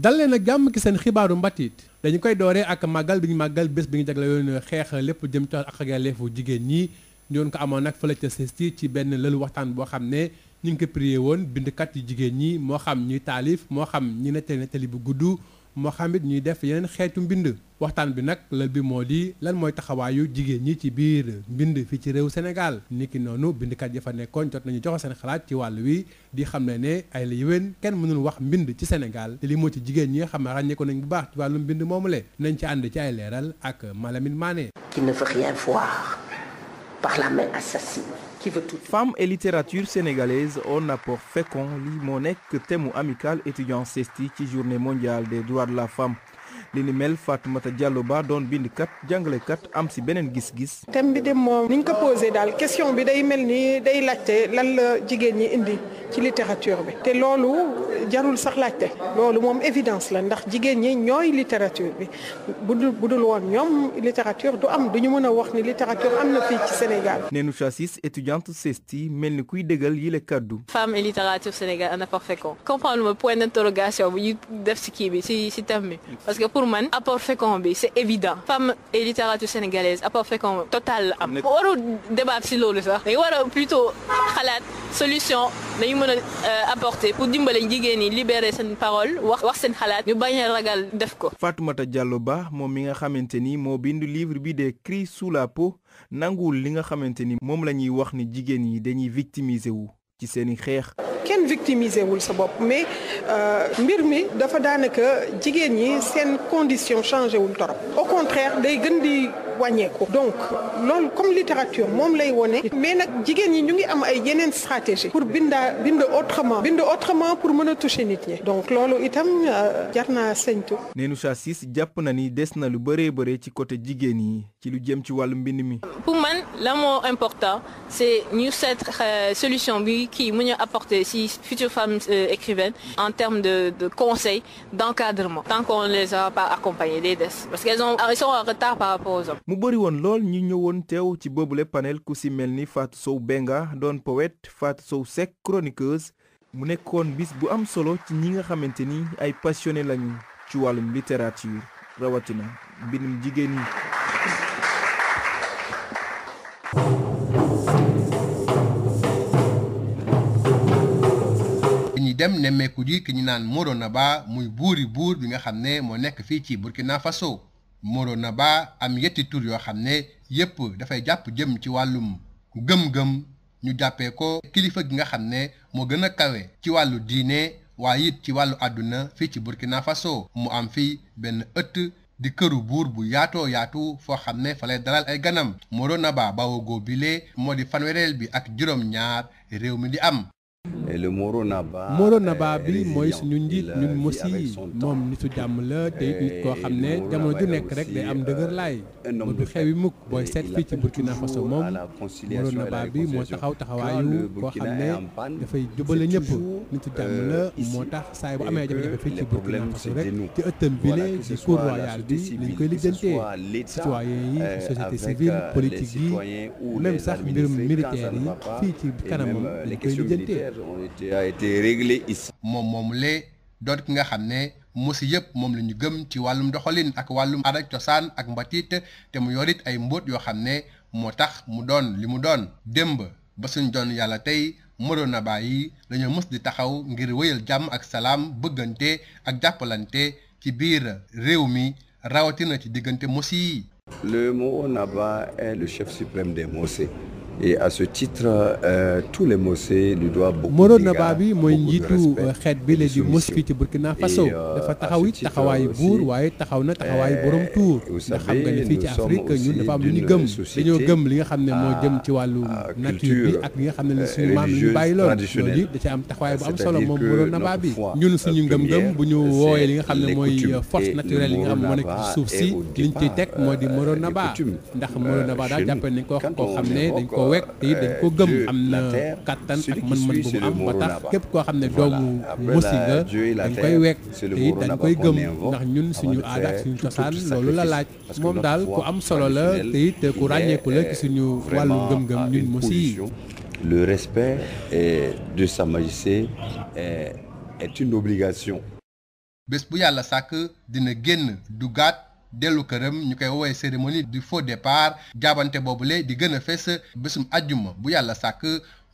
dal leen ak jàmm ki seen xibaaru mbatiit dañu koy dooree ak màggal bi ñu màggal bés bi ñu jagle yoon xeex lépp jëm ci ak yelleefu jigéen ñi ñu doon ko amoon nag fële ca CESTI ci benn lëlu waxtaan boo xam ne ñu ngi ko prié woon bindkat yu jigéen ñi moo xam ñuy taalif moo xam ñi nettali bu gudd moo xam it ñuy def yeneen xeetu mbind waxtaan bi nag lël bi moo di lan mooy taxawaayu jigéen ñi ci biir mbind fii ci réew Sénégal niki noonu bindkat ya fa nekkoon jot nañu joxe seen xalaat ci wàll wi di xam ne ay la yéwén kenn mënul wax mbind ci Sénégal te li moo ci jigéen ñi nga xam ne ràññee ko nañ bu baax ci wàllu mbind moomule nañ ci ànd ci ay leeral ak Malamine Mané. Qui ne veut rien voir par la main assassine. Femmes et littérature sénégalaise un apport fécond lii moo nekk thème amical étudiant CESTI ci journée mondiale des droits de la femme li ni mel Fatoumata Diallo Ba doon bindkat jàngalekat am si beneen gis-gis. thème bi de moom ni ñu ko posé daal question bi day mel ni day laajte lan la jigéen ñi indi ci littérature bi te loolu jarul sax laajte loolu moom évidence la ndax jigéen ñi ñooy littérature bi bu dul woon ñoom littérature du am duñu mën a wax ni littérature am na fii ci Sénégal. Nénou Chassis étudiante CESTI mel ni kuy dëggal yi la kaddu. Femme et littérature Sénégal un apport fécond. comprendre le point d'interrogation bu ñu def si kii bi si thème bi parce que pour man apport fécond bi c'est évident. Femme et littérature sénégalaise apport fécond total la am. waru débat si loolu sax dañu war a plutôt xalaat solution dañu mën a apporter pour dimbale jigéen ñi libérer seen parole wax seen xalaat ñu bañ a ragal def ko. Fatoumata Diallo Ba moom mi nga xamante ni moo bind livre bi des cris sous la peau nanguwul li nga xamante ni moom la ñuy wax ni jigéen ñi dañuy victimiser wu ci seeni xeex. kenn victimisé wul sa bopp mais mbir mi dafa daanaka jigéen ñi seen condition changé wul torop au contraire day gën di wàññeeku donc loolu comme littérature moom lay wone mais nag jigéen ñi ñu ngi am ay yeneen stratégie pour bind autrement pour mën a toucher nit ñi donc loolu itam jar naa sañtu. Nénou Chassis jàpp na ni des na lu bëree ci côté jigéen yi ci lu jëm ci wàllu mbind mi. pour man la moo important c'est ñu seet solution bi kii mu ñu apporter si futures femmes écrivaines en termes de conseils d'encadrement tant qu'on les a pas accompagnées day des parce qu'elles sont en retard par rapport aux hommes. mu bëri woon lool ñu ñëwoon teew ci boobule panel ku si mel ni Fatou Sow Benga doon poète Fatou Sow Seck chroniqueuse mu nekkoon bis bu am solo ci ñi nga xamante ni ay passionné lañu ci wàllum littérature rawatina mbindum jigéen ñi. ñi dem nemmeeku ji ki ñu naan Moro Naba muy buur bi nga xam ne moo nekk fii ci Burkina Faso Moro Naba am yetti tur yoo xam ne yépp dafay jàpp jëm ci wàllum gëm-gëm ñu jàppee ko kilifa gi nga xam ne moo gën a kawe ci wàllu diine waaye it ci wàllu àdduna fii ci Burkina Faso mu am fii benn ëtt di këru buur bu yaatu foo xam ne fa lay dalal ay ganam Moro Naba Bawogo bile moo di fanweereel bi ak juróom-ñaar réew mi di am. le Moro Naba bi mooy suñu njiit ñun mosi moom nitu jàmm la te it nit koo xam ne jamono ju nekk rek day am dëgër laay ba du xewi mukk booy seet fii ci Burkina Faso moom Moro Naba bi moo taxawaayu koo xam ne dafay jubale ñëpp nitu jàmm la moo tax saay bu amee jafe-jafe fii ci Burkina Faso rek ci ëttam bile di cour royale bi lañ koy lijjantee citoyen yi société civile politique yi même sax mbirum militaire yi fii ci kanamam lañ koy lijjantee. a été réglé ici. moom lee doon ki nga xam ne mosi yëpp moom la ñu gëm ci wàllum doxalin ak wàllum aada cosaan ak mbatit te mu yorit ay mbóot yoo xam ne moo tax mu doon li mu doon démb ba suñ doon yàlla tey Moro Naba yi dañoo mës di taxaw ngir wéyal jàmm ak salaam bëggante ak jàppalante ci biir réew mi rawatina ci diggante mosi yi. Le Moro Naba est le chef suprême des Mossé. Et à ce titre tous les Mossé lui doivent beaucoup. Moro Naba bi mooy njiitu xeet bi la di mos fii ci Burkina Faso dafa taxaw it taxawaayu buur waaye taxaw na taxawaayu borom tuur ndax xam nga ne fii ci Afrique ñun dafa am lu ñu gëm dañoo gëm li nga xam ne moo jëm ci wàllu nature bi ak li nga xam ne suñu maam li ñu bàyyi loolu loolu da ci am taxawaay bu am solo moom Moro Naba bi ñun suñu ngëm-ngëm bu ñu woowee li nga xam ne mooy force naturelle yi nga xam ne moo nekk ci suuf si liñ ciy teg moo di Moro Naba ndax Moro Naba daal jàppee nañ koo xam ne dañ ko wekk te it dañ ko gëm am na kattan ak mën-mën bu mu am ba tax képp koo xam ne doomu mosi nga dañ koy wekk te it dañ koy gëm ndax ñun suñu aada ak suñu cosaan loolu la laaj moom daal ku am solo la te it ku ràññeeku la ci suñu wàllu ngëm-ngëm ñun mosi yi. Le respect de Sa Majesté est une obligation. bés bu yàlla sàkk dina génn dugaat dellu këram ñu koy woowee cérémonie du faux départ jaabante boobule di gën a fes bésum ajjuma bu yàlla sàkk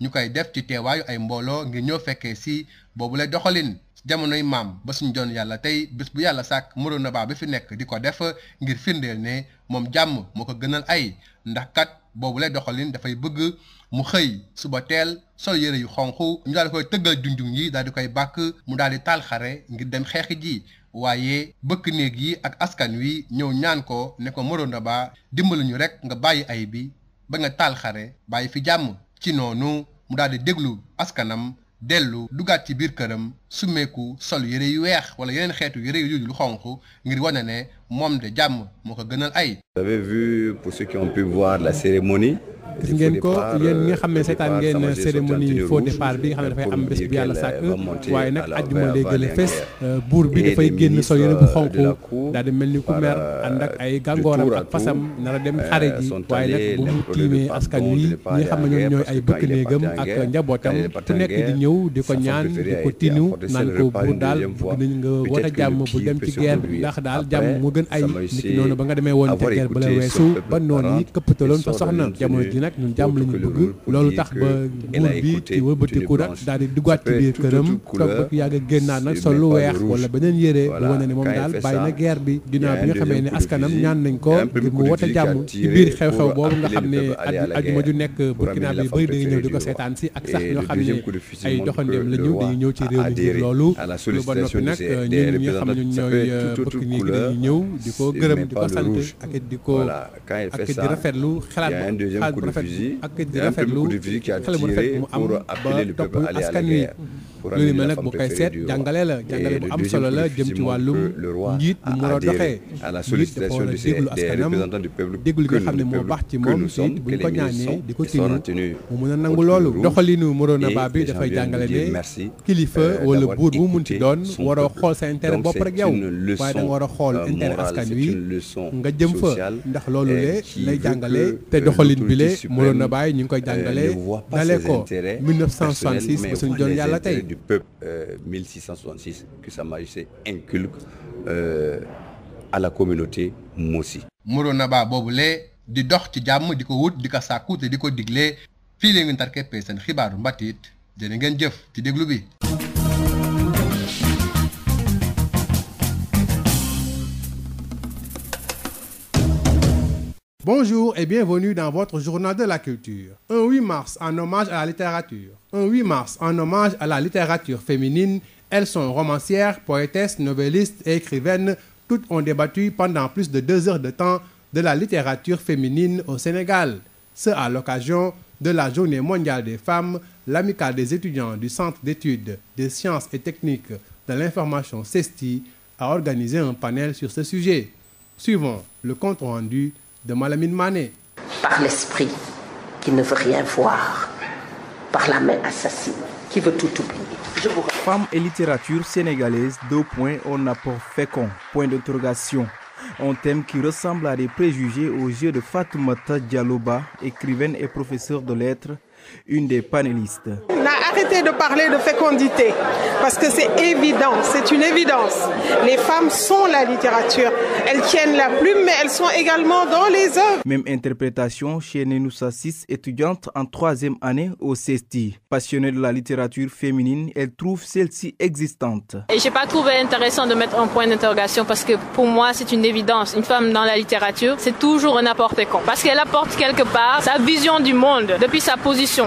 ñu koy def ci teewaayu ay mbooloo ngir ñoo fekkee si boobule doxalin jamonoy maam ba suñ doon yàlla tey bés bu yàlla sàkk Morona Ba bi fi nekk di ko def ngir firndeel ne moom jàmm moo ko gënal ay ndax kat boobule doxalin dafay bëgg mu xëy suba teel sol yëre yu xonq ñu daal di koy tëggal junjung yi daal di koy bàkk mu daal di taal xare ngir dem xeexi ji waaye bëkk néeg yi ak askan wi ñëw ñaan ko ne ko Morona Ba dimbali ñu rek nga bàyyi ay bi ba nga taal xare bàyyi fi jàmm ci noonu mu daal di déglu askanam dellu dugaat ci biir këram summeeku sol yëre yu weex wala yeneen xeetu yëre yu lu xonq ngir wane ne moom de jàmm moo ko gënal ay. Vous avez vu, pour ceux qui ont pu voir la cérémonie. gis ngeen ko yéen ñi nga xam ne seetaan ngeen cérémonie faux départ bi nga xam ne dafay am bés bu yàlla sàkk waaye nag àjjuma lay gën a fes buur bi dafay génn sol yére bu xonq daal di mel ni ku mer ànd ak ay gàngooram ak fasam nar a dem xare ji waaye nag bu mu tiimee askan wi ñi nga xam ne ñoom ñooy ay bëkk néegam ak njabootam ku nekk di ñëw di ko ñaan di ko tinu naan ko buur daal bëgg nañ nga war a jàmm bu dem ci guerre bi ndax daal jàmm moo gën ay nit ki noonu ba nga demee woon ca guerre ba la weesu ba noonu yi këppataloon fa soxna jamono ji nag ñun jàmm lañu bëgg loolu tax ba buur bi ci wëlbatiku nag daal di duggaat ci biir këram toog ba yàgg a génnaat nag sol lu weex wala beneen yére bu wane ne moom daal bàyyi na guerre bi ginnaaw bi nga xamee ne askanam ñaan nañ ko ngir mu wote jàmm ci biir xew-xew boobu nga xam ne ajuma ju nekk Burkina bi bëri dañuy ñëw di ko seetaan si ak sax ñoo xam ne ay doxandeem la ñu dañuy ñëw ci réew mi ngir loolu lu ba noppi nag ñun ñi nga xam ne ñun ñooy bëkk nii gi dañuy ñëw di ko gërëm di ko sant ak di ko ak di rafetlu xalaat bu rafet ak di rafetlu xel bu rafet mu am ba topp askan wi loolu mel nag bu koy seet jàngale la jàngale bu am solo la jëm ci wàllum njiit bu mu war a doxee njiit dafa war a déglu askanam déglu li nga xam ne moo baax ci moom it bu ñu ko ñaanee di ko tinu mu mën a nangu loolu doxalinu Morona Ba bi dafay jàngale ne kilifa wala buur bu mun ci doon waroo xool sa intérêt bopp rek yow waaye da nga war a xool intérêt askan wi nga jëm fa ndax loolu le lay jàngale te doxalin bi le Morona Ba ñu ngi koy jàngale dalee ko 1966 ba suñu doon yàlla tey du peuple 1666 que Sa Majesté inculque à la communauté Mossi. Morona Ba boobule di dox ci jàmm di ko wut di ko sàkku te di ko digle fii la ngeen tarkeppee seen xibaaru mbatit jërë ngeen jëf ci déglu bi. Bonjour et bienvenue dans votre journal de la culture. Un 8 mars en hommage à la littérature. Un 8 mars en hommage à la littérature féminine. Elles sont romancières, poétesses, novellistes et écrivaines. Toutes ont débattu pendant plus de 2 heures de temps de la littérature féminine au Sénégal. Ce à l'occasion de la Journée mondiale des femmes, l'Amicale des étudiants du Centre d'études des sciences et techniques de l'information CESTI a organisé un panel sur ce sujet. Suivons le compte rendu de Malamine Mané. Par l'esprit qui ne veut rien voir, par la main assassine qui veut tout oublier. Je vous... Femmes et littérature sénégalaise, 2 points, on apport fécond, point d'interrogation. Un thème qui ressemble à des préjugés aux yeux de Fatoumata Diallo Ba, écrivaine et professeure de lettres, une des panélistes. On a arrêté de parler de fécondité parce que c'est évident, c'est une évidence. Les femmes sont la littérature. Elles tiennent la plume, mais elles sont également dans les œuvres. Même interprétation chez Nenoussa 6, étudiante en 3e année au CESTI. Passionnée de la littérature féminine, elle trouve celle-ci existante. Et j'ai pas trouvé intéressant de mettre un point d'interrogation parce que pour moi c'est une évidence. Une femme dans la littérature, c'est toujours un apport fécond. Parce qu'elle apporte quelque part sa vision du monde depuis sa position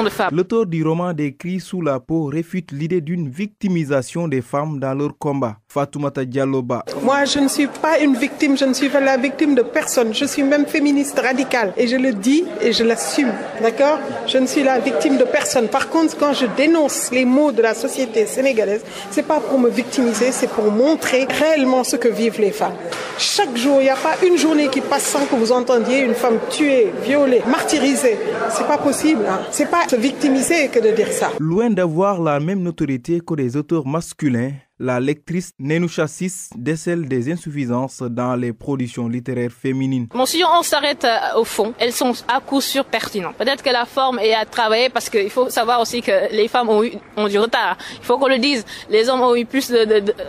de femme. L'auteur du roman des Cris sous la peau réfute l'idée d'une victimisation des femmes dans leur combat. Fatoumata Diallo Ba. Moi, je ne suis pas une victime, je ne suis pas la victime de personne. Je suis même féministe radicale et je le dis et je l'assume, d'accord? Je ne suis la victime de personne. Par contre, quand je dénonce les maux de la société sénégalaise, c'est pas pour me victimiser, c'est pour montrer réellement ce que vivent les femmes. Chaque jour, il n'y a pas une journée qui passe sans que vous entendiez une femme tuée, violée, martyrisée. C'est pas possible, hein. C'est pas se victimiser que de dire ça. Loin d'avoir la même notoriété que les auteurs masculins, La lectrice Nenoucha Sis décèle des insuffisances dans les productions littéraires féminines. Bon, si on s'arrête au fond, elles sont à coup sûr pertinentes. Peut-être que la forme est à travailler parce qu'il faut savoir aussi que les femmes ont du retard. Il faut qu'on le dise. Les hommes ont eu plus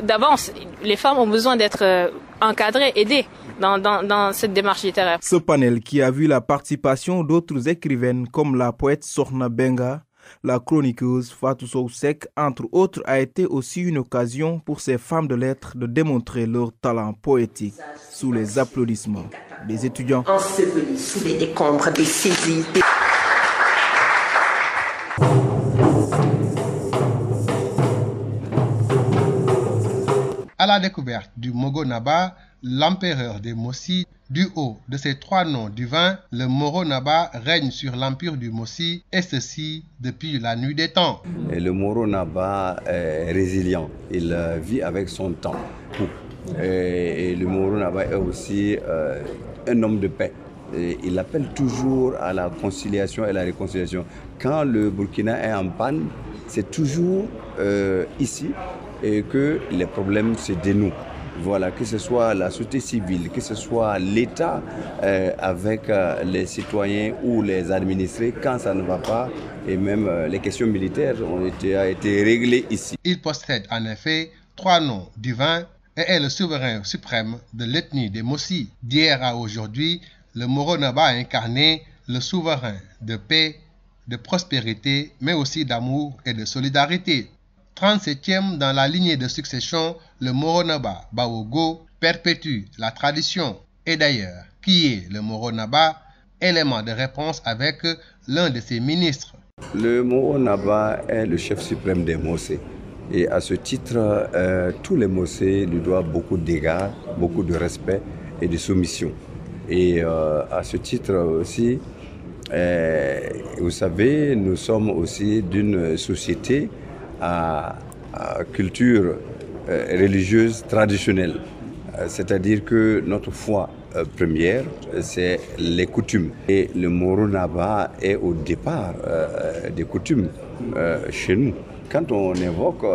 d'avance. Les femmes ont besoin d'être encadrées, aidées dans cette démarche littéraire. Ce panel qui a vu la participation d'autres écrivaines comme la poète Sokhna Benga, la chroniqueuse Fatou Sow Seck, entre autres, a été aussi une occasion pour ces femmes de lettres de démontrer leur talent poétique sous les applaudissements des étudiants. Ensevelis sous les décombres des saisies. À la découverte du Mogo Naba, l'empereur des Mossi, du haut de ces 3 noms divins, le Moro Naba règne sur l'empire du Mossi, et ceci depuis la nuit des temps. Et le Moro Naba est résilient, il vit avec son temps. Et le Moro Naba est aussi un homme de paix. Et il appelle toujours à la conciliation et la réconciliation. Quand le Burkina est en panne, c'est toujours ici et que les problèmes se dénouent. Voilà, que ce soit la société civile, que ce soit l'État avec les citoyens ou les administrés, quand ça ne va pas, et même les questions militaires ont été réglées ici. Il possède en effet 3 noms divins et est le souverain suprême de l'ethnie des Mossi. D'hier à aujourd'hui, le Moro Naba a incarné le souverain de paix, de prospérité, mais aussi d'amour et de solidarité. 37e dans la lignée de succession, le Moro Naba Baogo perpétue la tradition. Et d'ailleurs, qui est le Moro Naba? Élément de réponse avec l'un de ses ministres. Le Moro Naba est le chef suprême des Mossé. Et à ce titre, tous les Mossé lui doivent beaucoup d'égards, beaucoup de respect et de soumission. Et à ce titre aussi, vous savez, nous sommes aussi d'une société à culture religieuse traditionnelle. C'est-à-dire que notre foi première, c'est les coutumes. Et le Moro Naba est au départ des coutumes chez nous. Quand on évoque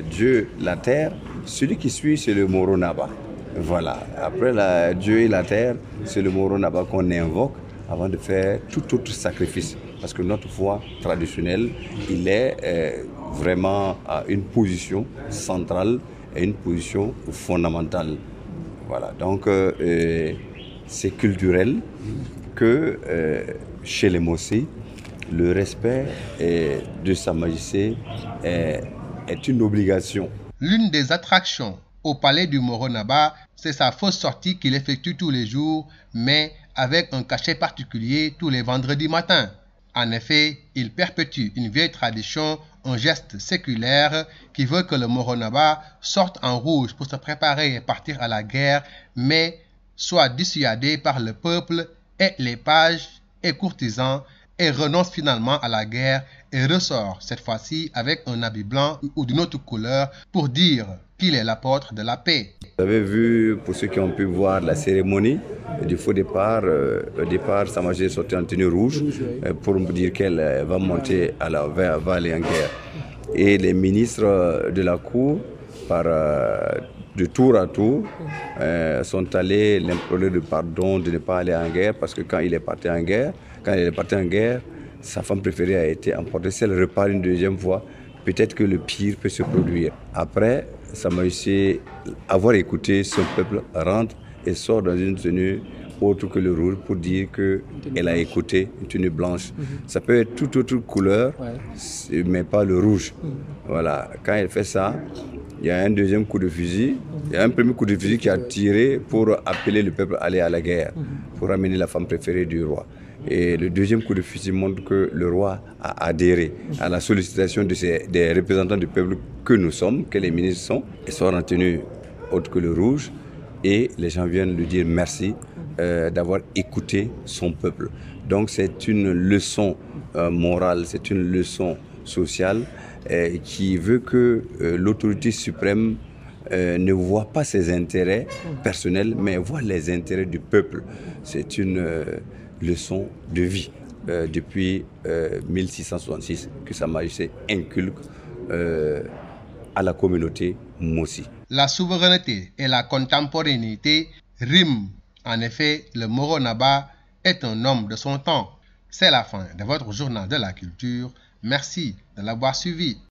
Dieu, la terre, celui qui suit, c'est le Moro Naba. Voilà. Après Dieu et la terre, c'est le Moro Naba qu'on invoque avant de faire tout autre sacrifice. Parce que notre foi traditionnelle, il est vraiment à une position centrale et une position fondamentale. Voilà. Donc, c'est culturel que chez les Mossi, le respect de Sa Majesté est une obligation. L'une des attractions au palais du Moro Naba, c'est sa fausse sortie qu'il effectue tous les jours, mais avec un cachet particulier tous les vendredis matins. En effet, il perpétue une vieille tradition, un geste séculaire qui veut que le Moro Naba sorte en rouge pour se préparer et partir à la guerre, mais soit dissuadé par le peuple et les pages et courtisans et renonce finalement à la guerre et ressort cette fois-ci avec un habit blanc ou d'une autre couleur pour dire qu'il est l'apôtre de la paix. Vous avez vu, pour ceux qui ont pu voir la cérémonie du faux départ, au départ, Sa Majesté est sortie en tenue rouge pour dire qu'elle va monter va aller en guerre. Et les ministres de la cour, de tour à tour, sont allés l'implorer de pardon de ne pas aller en guerre, parce que quand il est parti en guerre, sa femme préférée a été emportée. Si elle repart une deuxième fois, peut-être que le pire peut se produire. Après, Sa Majesté, avoir écouté son peuple, rentre et sort dans une tenue autre que le rouge pour dire qu'elle a écouté, une tenue blanche. Ça peut être toute autre couleur, mais pas le rouge. Voilà. Quand elle fait ça, il y a un deuxième coup de fusil. Il y a un premier coup de fusil qui a tiré pour appeler le peuple à aller à la guerre, pour ramener la femme préférée du roi. Et le deuxième coup de fusil montre que le roi a adhéré à la sollicitation des représentants du peuple que nous sommes, que les ministres sont, et sont en tenue autre que le rouge. Et les gens viennent lui dire merci d'avoir écouté son peuple. Donc c'est une leçon morale, c'est une leçon sociale qui veut que l'autorité suprême ne voit pas ses intérêts personnels, mais voit les intérêts du peuple. C'est une leçon de vie depuis 1666 que Sa Majesté inculque à la communauté Mossi. La souveraineté et la contemporanéité riment. En effet, le Moro Naba est un homme de son temps. C'est la fin de votre journal de la culture. Merci de l'avoir suivi.